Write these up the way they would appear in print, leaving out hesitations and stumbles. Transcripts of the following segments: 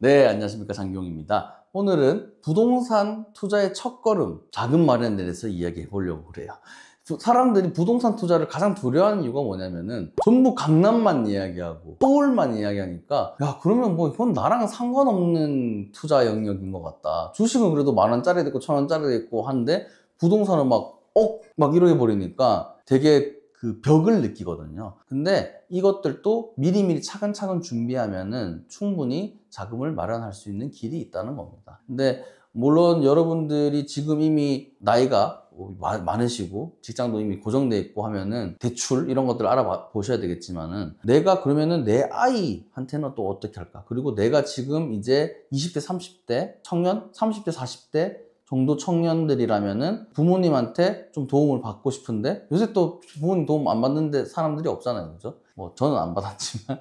네, 안녕하십니까. 장기용입니다. 오늘은 부동산 투자의 첫걸음, 자금 마련에 대해서 이야기해 보려고 그래요. 사람들이 부동산 투자를 가장 두려워하는 이유가 뭐냐면은 전부 강남만 이야기하고 서울만 이야기하니까 야, 그러면 뭐 이건 나랑 상관없는 투자 영역인 것 같다. 주식은 그래도 10,000원짜리도 있고 1,000원짜리도 있고 한데 부동산은 막 이러게 버리니까 되게 그 벽을 느끼거든요. 근데 이것들도 미리미리 차근차근 준비하면은 충분히 자금을 마련할 수 있는 길이 있다는 겁니다. 근데 물론 여러분들이 지금 이미 나이가 많으시고 직장도 이미 고정돼 있고 하면은 대출 이런 것들을 알아보셔야 되겠지만은 내가 그러면은 내 아이한테는 또 어떻게 할까? 그리고 내가 지금 이제 20대, 30대 청년, 30대, 40대 정도 청년들이라면은 부모님한테 좀 도움을 받고 싶은데 요새 또 부모님 도움 안 받는데 사람들이 없잖아요. 그죠? 뭐 저는 안 받았지만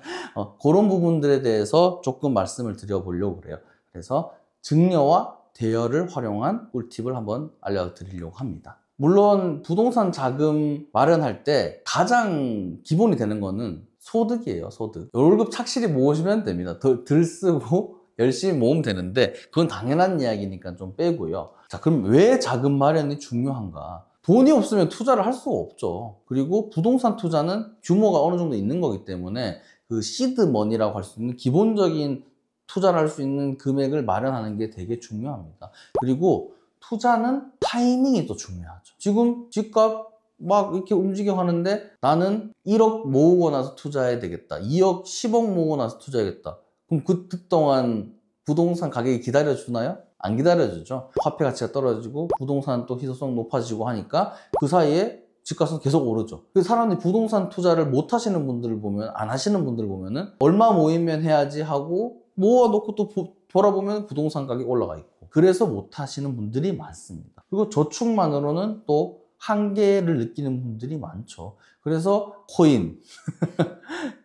그런 부분들에 대해서 조금 말씀을 드려보려고 그래요. 그래서 증여와 대여를 활용한 꿀팁을 한번 알려드리려고 합니다. 물론 부동산 자금 마련할 때 가장 기본이 되는 거는 소득이에요. 소득. 월급 착실히 모으시면 됩니다. 덜 쓰고 열심히 모으면 되는데 그건 당연한 이야기니까 좀 빼고요. 자, 그럼 왜 자금 마련이 중요한가? 돈이 없으면 투자를 할 수가 없죠. 그리고 부동산 투자는 규모가 어느 정도 있는 거기 때문에 그 시드 머니라고 할 수 있는 기본적인 투자를 할 수 있는 금액을 마련하는 게 되게 중요합니다. 그리고 투자는 타이밍이 또 중요하죠. 지금 집값 막 이렇게 움직여 하는데 나는 1억 모으고 나서 투자해야 되겠다. 2억, 10억 모으고 나서 투자해야겠다. 그럼 그 동안 부동산 가격이 기다려주나요? 안 기다려주죠. 화폐 가치가 떨어지고 부동산 또 희소성 높아지고 하니까 그 사이에 집값은 계속 오르죠. 그래서 사람들이 부동산 투자를 못 하시는 분들을 보면, 안 하시는 분들을 보면은 얼마 모이면 해야지 하고 모아놓고 또 돌아보면 부동산 가격이 올라가 있고 그래서 못 하시는 분들이 많습니다. 그리고 저축만으로는 또 한계를 느끼는 분들이 많죠. 그래서 코인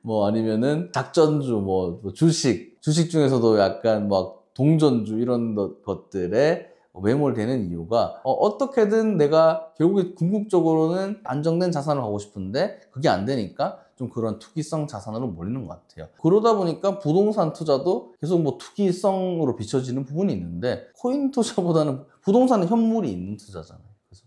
뭐 아니면은 작전주, 주식 중에서도 약간 막 동전주 이런 것들에 매몰되는 이유가 어떻게든 내가 결국에 궁극적으로는 안정된 자산을 하고 싶은데 그게 안 되니까 좀 그런 투기성 자산으로 몰리는 것 같아요. 그러다 보니까 부동산 투자도 계속 투기성으로 비춰지는 부분이 있는데 코인 투자보다는 부동산은 현물이 있는 투자잖아요. 그래서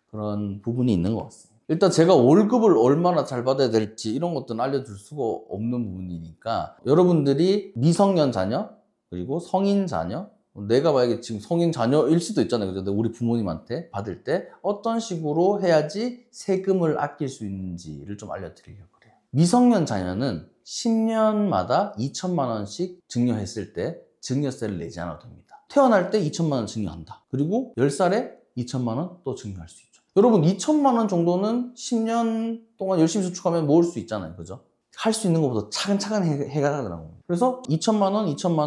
그런 부분이 있는 것 같습니다. 일단 제가 월급을 얼마나 잘 받아야 될지 이런 것들은 알려줄 수가 없는 부분이니까 여러분들이 미성년 자녀 그리고 성인 자녀 내가 만약에 지금 성인 자녀일 수도 있잖아요. 그죠? 우리 부모님한테 받을 때 어떤 식으로 해야지 세금을 아낄 수 있는지를 좀 알려드리려고 그래요. 미성년 자녀는 10년마다 2천만 원씩 증여했을 때 증여세를 내지 않아도 됩니다. 태어날 때 2천만 원 증여한다. 그리고 10살에 2천만 원 또 증여할 수 있죠. 여러분 2천만 원 정도는 10년 동안 열심히 저축하면 모을 수 있잖아요. 그죠? 할 수 있는 것보다 차근차근 해가더라고요. 그래서 2천만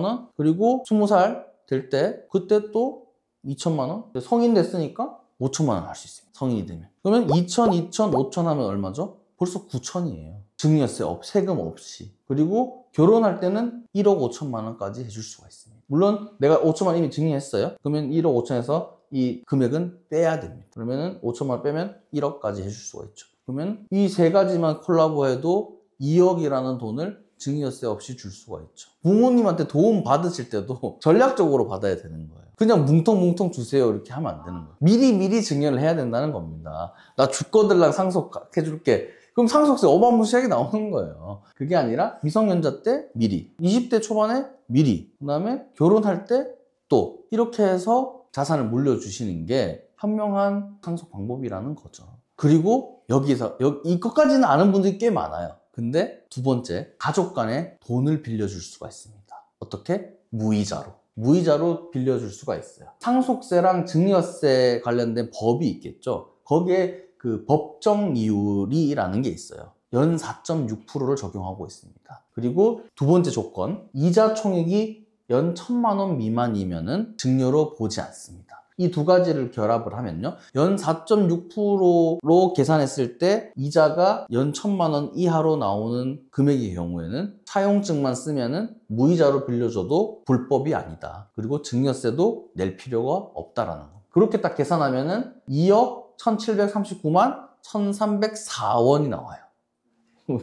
원, 그리고 20살 될 때 그때 또 2천만 원, 성인 됐으니까 5천만 원 할 수 있습니다. 성인이 되면. 그러면 2천, 5천 하면 얼마죠? 벌써 9천이에요. 증여세 세금 없이. 그리고 결혼할 때는 1억 5천만 원까지 해줄 수가 있습니다. 물론 내가 5천만 원 이미 증여했어요. 그러면 1억 5천에서 이 금액은 빼야 됩니다. 그러면은 5천만 원 빼면 1억까지 해줄 수가 있죠. 그러면 이 세 가지만 콜라보해도 2억이라는 돈을 증여세 없이 줄 수가 있죠. 부모님한테 도움 받으실 때도 전략적으로 받아야 되는 거예요. 그냥 뭉텅뭉텅 주세요 이렇게 하면 안 되는 거예요. 미리 증여를 해야 된다는 겁니다. 나 주거들랑 상속해줄게. 그럼 상속세 어마무시하게 나오는 거예요. 그게 아니라 미성년자 때 미리, 20대 초반에 미리, 그 다음에 결혼할 때 또 이렇게 해서 자산을 물려주시는 게 현명한 상속 방법이라는 거죠. 그리고 여기서 이것까지는 아는 분들이 꽤 많아요. 근데 두 번째, 가족 간에 돈을 빌려줄 수가 있습니다. 어떻게? 무이자로 빌려줄 수가 있어요. 상속세랑 증여세 관련된 법이 있겠죠. 거기에 그 법정 이율이라는 게 있어요. 연 4.6%를 적용하고 있습니다. 그리고 두 번째 조건, 이자 총액이 연 1,000만 원 미만이면은 증여로 보지 않습니다. 이 두 가지를 결합을 하면요. 연 4.6%로 계산했을 때 이자가 연 1,000만 원 이하로 나오는 금액의 경우에는 사용증만 쓰면은 무이자로 빌려줘도 불법이 아니다. 그리고 증여세도 낼 필요가 없다라는 거. 그렇게 딱 계산하면은 2억 1,739만 1,304원이 나와요.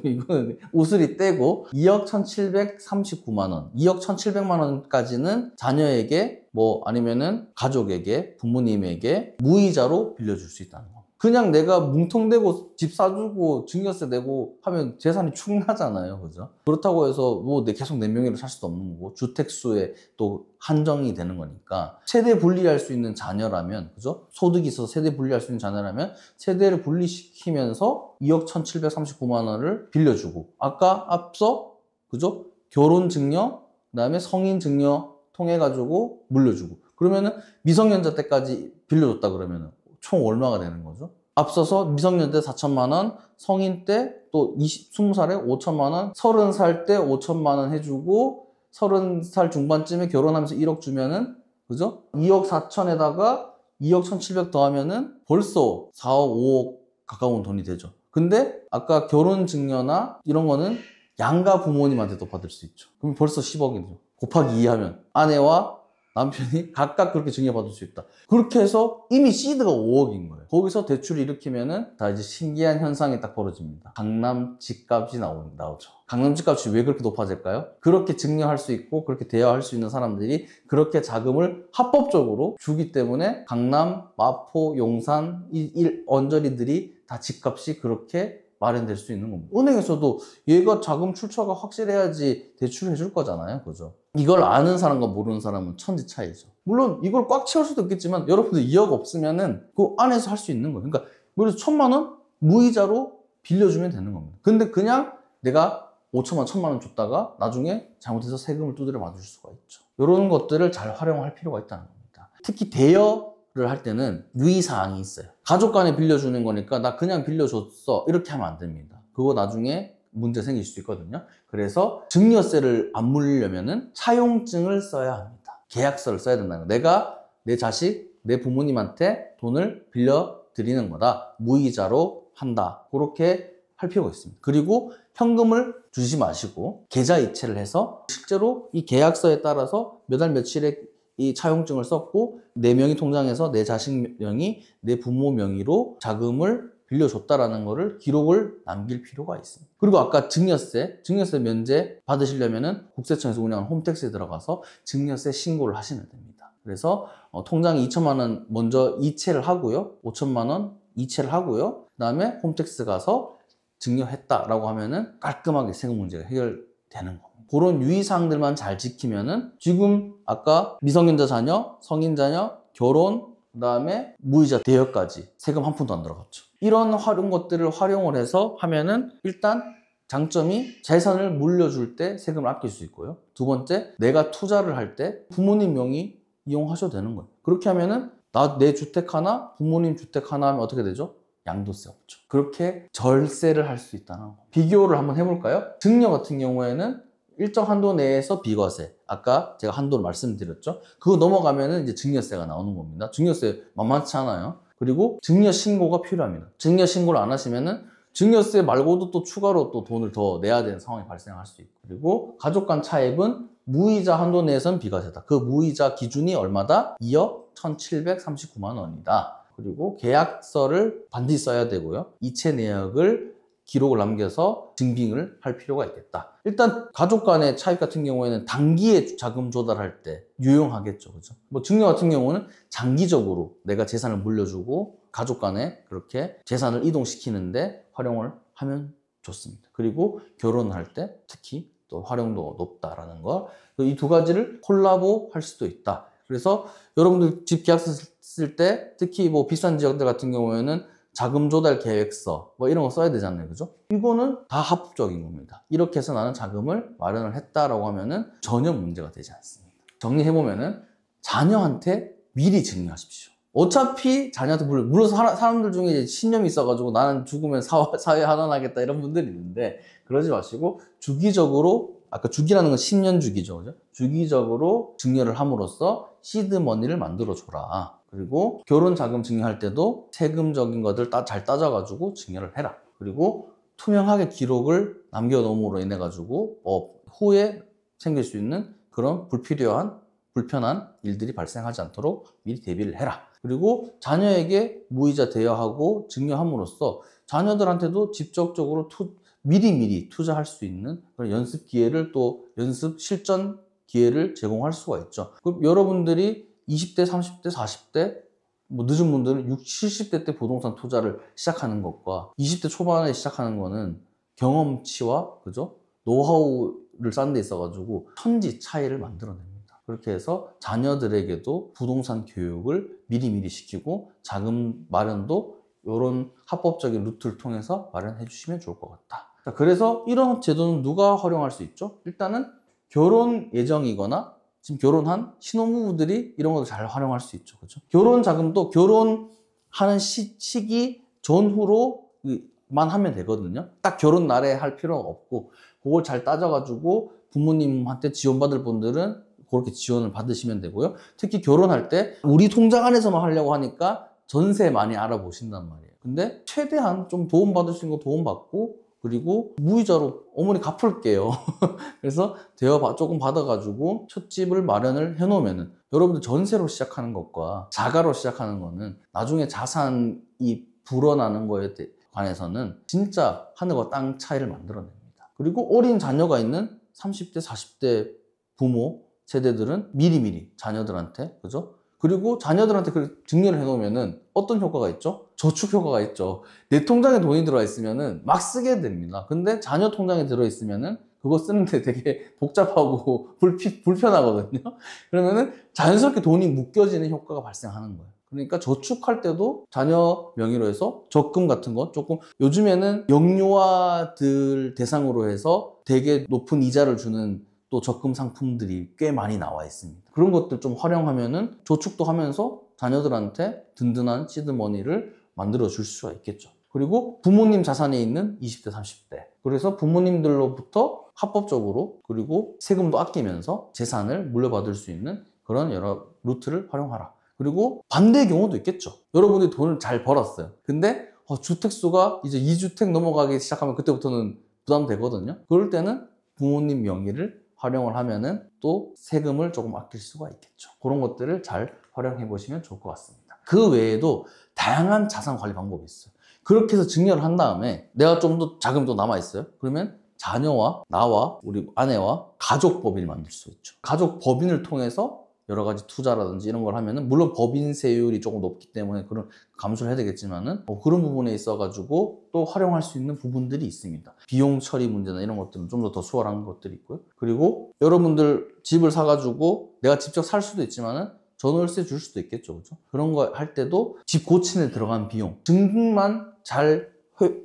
이거는 우스리 떼고 2억 1,739만 원, 2억 1,700만 원까지는 자녀에게 뭐 아니면은 가족에게, 부모님에게 무이자로 빌려줄 수 있다는 거. 그냥 내가 뭉텅대고 집 사주고 증여세 내고 하면 재산이 축나잖아요. 그죠? 그렇다고 해서 뭐 계속 내 명의로 살 수도 없는 거고, 주택수에 또 한정이 되는 거니까, 세대 분리할 수 있는 자녀라면, 그죠? 소득이 있어서 세대 분리할 수 있는 자녀라면 세대를 분리시키면서 2억 1,739만 원을 빌려주고, 아까 앞서 그죠? 결혼 증여, 그다음에 성인 증여 통해 가지고 물려주고, 그러면은 미성년자 때까지 빌려줬다 그러면은 총 얼마가 되는 거죠? 앞서서 미성년 때 4천만 원, 성인 때 또 20살에 5천만 원, 30살 때 5천만 원 해주고, 30살 중반쯤에 결혼하면서 1억 주면은, 그죠? 2억 4천에다가 2억 1,700 더하면은 벌써 4억, 5억 가까운 돈이 되죠. 근데 아까 결혼 증여나 이런 거는 양가 부모님한테도 받을 수 있죠. 그럼 벌써 10억이죠. 곱하기 2 하면 아내와 남편이 각각 그렇게 증여받을 수 있다. 그렇게 해서 이미 시드가 5억인 거예요. 거기서 대출을 일으키면은 다 이제 신기한 현상이 딱 벌어집니다. 강남 집값이 나오죠. 강남 집값이 왜 그렇게 높아질까요? 그렇게 증여할 수 있고 그렇게 대여할 수 있는 사람들이 그렇게 자금을 합법적으로 주기 때문에 강남, 마포, 용산, 언저리들이 다 집값이 그렇게 마련될 수 있는 겁니다. 은행에서도 얘가 자금 출처가 확실해야지 대출을 해줄 거잖아요. 그죠? 이걸 아는 사람과 모르는 사람은 천지 차이죠. 물론 이걸 꽉 채울 수도 있겠지만 여러분들 2억 없으면은 그 안에서 할 수 있는 거예요. 그러니까 그래서 1,000만 원 무이자로 빌려주면 되는 겁니다. 근데 그냥 내가 5천만 원, 1,000만 원 줬다가 나중에 잘못해서 세금을 두드려 맞을 수가 있죠. 이런 것들을 잘 활용할 필요가 있다는 겁니다. 특히 대여를 할 때는 유의사항이 있어요. 가족 간에 빌려주는 거니까 나 그냥 빌려줬어 이렇게 하면 안 됩니다. 그거 나중에 문제 생길 수 있거든요. 그래서 증여세를 안 물리려면은 차용증을 써야 합니다. 계약서를 써야 된다는 거예요. 내가 내 자식, 내 부모님한테 돈을 빌려드리는 거다. 무이자로 한다. 그렇게 할 필요가 있습니다. 그리고 현금을 주지 마시고 계좌 이체를 해서 실제로 이 계약서에 따라서 몇 월 며칠에 이 차용증을 썼고 내 명의 통장에서 내 자식 명의, 내 부모 명의로 자금을 빌려줬다라는 거를 기록을 남길 필요가 있습니다. 그리고 아까 증여세 면제 받으시려면은 국세청에서 운영하는 홈택스에 들어가서 증여세 신고를 하시면 됩니다. 그래서 통장에 2천만 원 먼저 이체를 하고요. 5천만 원 이체를 하고요. 그다음에 홈택스 가서 증여했다라고 하면은 깔끔하게 세금 문제가 해결되는 겁니다. 그런 유의사항들만 잘 지키면은 지금 아까 미성년자 자녀, 성인 자녀, 결혼, 그다음에 무이자 대여까지 세금 한 푼도 안 들어갔죠. 이런 것들을 활용을 해서 하면은 일단 장점이 재산을 물려줄 때 세금을 아낄 수 있고요. 두 번째, 내가 투자를 할 때 부모님 명의 이용하셔도 되는 거예요. 그렇게 하면은 내 주택 하나, 부모님 주택 하나 하면 어떻게 되죠? 양도세 없죠. 그렇게 절세를 할 수 있다는 거. 비교를 한번 해볼까요? 증여 같은 경우에는 일정 한도 내에서 비과세. 아까 제가 한도를 말씀드렸죠. 그거 넘어가면은 이제 증여세가 나오는 겁니다. 증여세 만만치 않아요. 그리고 증여 신고가 필요합니다. 증여 신고를 안 하시면은 증여세 말고도 또 추가로 또 돈을 더 내야 되는 상황이 발생할 수 있고. 그리고 가족 간 차입은 무이자 한도 내에서는 비과세다. 그 무이자 기준이 얼마다? 2억 1,739만 원이다. 그리고 계약서를 반드시 써야 되고요. 이체 내역을 기록을 남겨서 증빙을 할 필요가 있겠다. 일단 가족 간의 차입 같은 경우에는 단기에 자금 조달할 때 유용하겠죠. 그죠? 뭐 증여 같은 경우는 장기적으로 내가 재산을 물려주고 가족 간에 그렇게 재산을 이동시키는데 활용을 하면 좋습니다. 그리고 결혼할 때 특히 또 활용도가 높다라는 거. 이 두 가지를 콜라보 할 수도 있다. 그래서 여러분들 집 계약서 쓸 때 특히 뭐 비싼 지역들 같은 경우에는 자금 조달 계획서 뭐 이런 거 써야 되잖아요. 그죠? 이거는 다 합법적인 겁니다. 이렇게 해서 나는 자금을 마련을 했다라고 하면은 전혀 문제가 되지 않습니다. 정리해보면은 자녀한테 미리 증여하십시오. 어차피 자녀한테 물론 사람들 중에 신념이 있어가지고 나는 죽으면 사회 하원하겠다 이런 분들이 있는데 그러지 마시고 주기적으로 아까 주기라는 건 10년 주기죠. 그죠? 주기적으로 증여를 함으로써 시드머니를 만들어줘라. 그리고 결혼 자금 증여할 때도 세금적인 것들 잘 따져가지고 증여를 해라. 그리고 투명하게 기록을 남겨놓음으로 인해가지고 후에 생길 수 있는 그런 불편한 일들이 발생하지 않도록 미리 대비를 해라. 그리고 자녀에게 무이자 대여하고 증여함으로써 자녀들한테도 직접적으로 미리미리 투자할 수 있는 그런 연습 기회를 또 연습 실전 기회를 제공할 수가 있죠. 그럼 여러분들이 20대, 30대, 40대 뭐 늦은 분들은 60, 70대 때 부동산 투자를 시작하는 것과 20대 초반에 시작하는 거는 경험치와 그죠? 노하우를 쌓는 데 있어가지고 천지 차이를 만들어냅니다. 그렇게 해서 자녀들에게도 부동산 교육을 미리미리 시키고 자금 마련도 이런 합법적인 루트를 통해서 마련해 주시면 좋을 것 같다. 자, 그래서 이런 제도는 누가 활용할 수 있죠? 일단은 결혼 예정이거나 지금 결혼한 신혼부부들이 이런 것도 잘 활용할 수 있죠. 그렇죠? 결혼 자금도 결혼하는 시기 전후로만 하면 되거든요. 딱 결혼 날에 할 필요가 없고 그걸 잘 따져가지고 부모님한테 지원받을 분들은 그렇게 지원을 받으시면 되고요. 특히 결혼할 때 우리 통장 안에서만 하려고 하니까 전세 많이 알아보신단 말이에요. 근데 최대한 좀 도움받을 수 있는 거 도움받고 그리고 무이자로 어머니 갚을게요. 그래서 대여 조금 받아가지고 첫 집을 마련을 해놓으면은 여러분들 전세로 시작하는 것과 자가로 시작하는 거는 나중에 자산이 불어나는 거에 관해서는 진짜 하늘과 땅 차이를 만들어냅니다. 그리고 어린 자녀가 있는 30대, 40대 부모 세대들은 미리미리 자녀들한테 그죠? 그리고 자녀들한테 증여를 해놓으면은 어떤 효과가 있죠? 저축 효과가 있죠. 내 통장에 돈이 들어와 있으면은 막 쓰게 됩니다. 근데 자녀 통장에 들어 있으면은 그거 쓰는데 되게 복잡하고 불편하거든요. 그러면은 자연스럽게 돈이 묶여지는 효과가 발생하는 거예요. 그러니까 저축할 때도 자녀 명의로 해서 적금 같은 거 조금 요즘에는 영유아들 대상으로 해서 되게 높은 이자를 주는 또 적금 상품들이 꽤 많이 나와 있습니다. 그런 것들 좀 활용하면은 저축도 하면서 자녀들한테 든든한 시드머니를 만들어 줄 수가 있겠죠. 그리고 부모님 자산에 있는 20대, 30대. 그래서 부모님들로부터 합법적으로 그리고 세금도 아끼면서 재산을 물려받을 수 있는 그런 여러 루트를 활용하라. 그리고 반대의 경우도 있겠죠. 여러분들이 돈을 잘 벌었어요. 근데 주택수가 이제 2주택 넘어가기 시작하면 그때부터는 부담되거든요. 그럴 때는 부모님 명의를 활용을 하면은 또 세금을 조금 아낄 수가 있겠죠. 그런 것들을 잘 활용해 보시면 좋을 것 같습니다. 그 외에도 다양한 자산 관리 방법이 있어요. 그렇게 해서 증여를 한 다음에 내가 좀 더 자금이 또 남아 있어요. 그러면 자녀와 나와 우리 아내와 가족 법인을 만들 수 있죠. 가족 법인을 통해서 여러 가지 투자라든지 이런 걸 하면은 물론 법인세율이 조금 높기 때문에 그런 감수를 해야 되겠지만은 그런 부분에 있어 가지고 또 활용할 수 있는 부분들이 있습니다. 비용 처리 문제나 이런 것들은 좀 더 수월한 것들이 있고요. 그리고 여러분들 집을 사 가지고 내가 직접 살 수도 있지만은 전월세 줄 수도 있겠죠. 그죠? 그런 거 할 때도 집 고치는 데 들어간 비용 증빙만 잘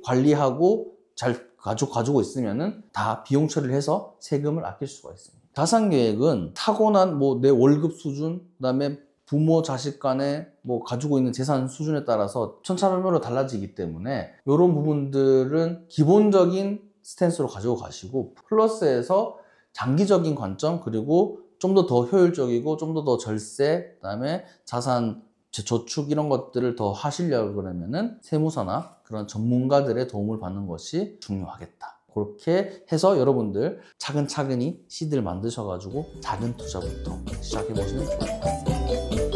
관리하고 잘 가지고 있으면은 다 비용 처리를 해서 세금을 아낄 수가 있습니다. 자산 계획은 타고난 내 월급 수준, 그다음에 부모 자식 간에 가지고 있는 재산 수준에 따라서 천차만별로 달라지기 때문에 이런 부분들은 기본적인 스탠스로 가지고 가시고 플러스해서 장기적인 관점 그리고 좀 더 효율적이고 좀 더 절세, 그다음에 자산 저축 이런 것들을 더 하시려고 그러면은 세무사나 그런 전문가들의 도움을 받는 것이 중요하겠다. 그렇게 해서 여러분들 차근차근히 시드를 만드셔가지고 작은 투자부터 시작해보시면 좋을 것 같습니다.